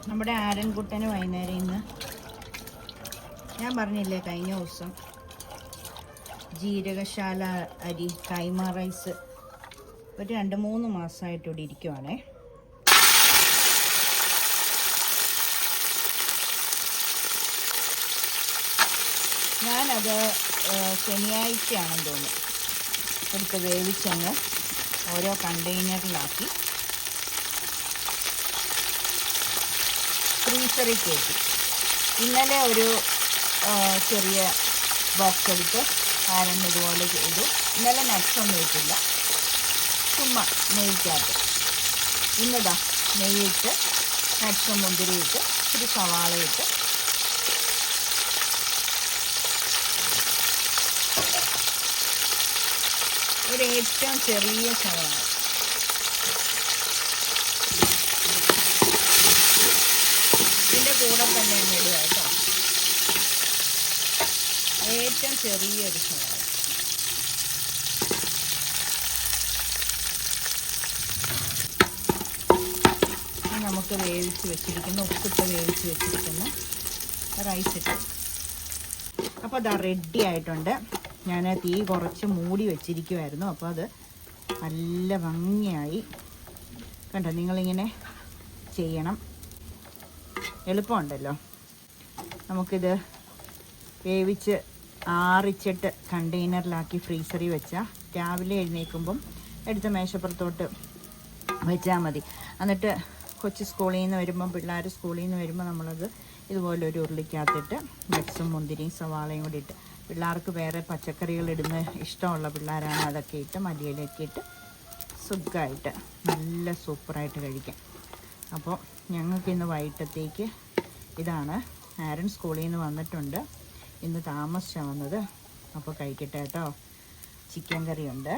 നമ്മുടെ ആരൻകുട്ടന് വൈകുന്നേരം ഇന്ന് ഞാൻ പറഞ്ഞില്ലേ കഴിഞ്ഞ ദിവസം ജീരകശാല അരി കൈമ റൈസ് ഒരു 2-3 മാസമായിട്ട് ഇവിടെ ഇരിക്കുവാണേ. ഞാനത് ശനിയാഴ്ചയാണെന്ന് തോന്നുന്നു എടുത്ത് വേവിച്ചങ്ങ് ഓരോ കണ്ടെയ്നറിലാക്കി ഫ്രീസറിൽ കയറ്റി. ഇന്നലെ ഒരു ചെറിയ ബോക്സ് എടുത്ത് ഇതുപോലെ ചെയ്തു. ഇന്നലെ നട്ട്സൊന്നും ഇട്ടില്ല, ചുമ്മാ നെയ്ക്കകത്ത്. ഇന്നതാ നെയ്യിട്ട് നട്ട്സും മുന്തിരിയിട്ട് ഇച്ചിരി സവാളയിട്ട് ഒരു ഏറ്റവും ചെറിയ സവാള, ഇതിൻ്റെ കൂടെ തന്നെ ഇടുക കേട്ടോ. ഏറ്റവും ചെറിയൊരു സവാള. നമുക്ക് വേവിച്ച് വെച്ചിരിക്കുന്ന ഉപ്പിട്ട് വേവിച്ച് വെച്ചിരിക്കുന്ന റൈസ് ഇട്ട്. അപ്പോൾ അത് റെഡി ആയിട്ടുണ്ട്. ഞാൻ തീ കുറച്ച് മൂടി വെച്ചിരിക്കുമായിരുന്നു. അപ്പോൾ അത് നല്ല ഭംഗിയായി കണ്ടോ. നിങ്ങളിങ്ങനെ ചെയ്യണം, എളുപ്പമുണ്ടല്ലോ. നമുക്കിത് വേവിച്ച് ആറിച്ചിട്ട് കണ്ടെയ്നറിലാക്കി ഫ്രീസറിൽ വെച്ചാൽ രാവിലെ എഴുന്നേൽക്കുമ്പം എടുത്ത് മേശപ്പുറത്തോട്ട് വെച്ചാൽ മതി. എന്നിട്ട് കൊച്ചു സ്കൂളിൽ നിന്ന് വരുമ്പം, പിള്ളേർ സ്കൂളിൽ നിന്ന് വരുമ്പോൾ നമ്മളത് ഇതുപോലെ ഒരു ഉരുളിക്കകത്തിട്ട് നട്ട്സും മുന്തിരിയും സവാളയും കൂടി ഇട്ട്, പിള്ളേർക്ക് വേറെ പച്ചക്കറികൾ ഇടുന്ന ഇഷ്ടമുള്ള പിള്ളേരാണ്, അതൊക്കെ ഇട്ട് മല്ലിയിലൊക്കെ ഇട്ട് സുഖമായിട്ട് നല്ല സൂപ്പറായിട്ട് കഴിക്കാം. അപ്പോൾ ഞങ്ങൾക്കിന്ന് വൈകിട്ടത്തേക്ക് ഇതാണ്. ആരൻ സ്കൂളിൽ നിന്ന് വന്നിട്ടുണ്ട്, ഇന്ന് താമസിച്ചാണ് വന്നത്. അപ്പോൾ കഴിക്കട്ടെ കേട്ടോ. ചിക്കൻ കറിയുണ്ട്.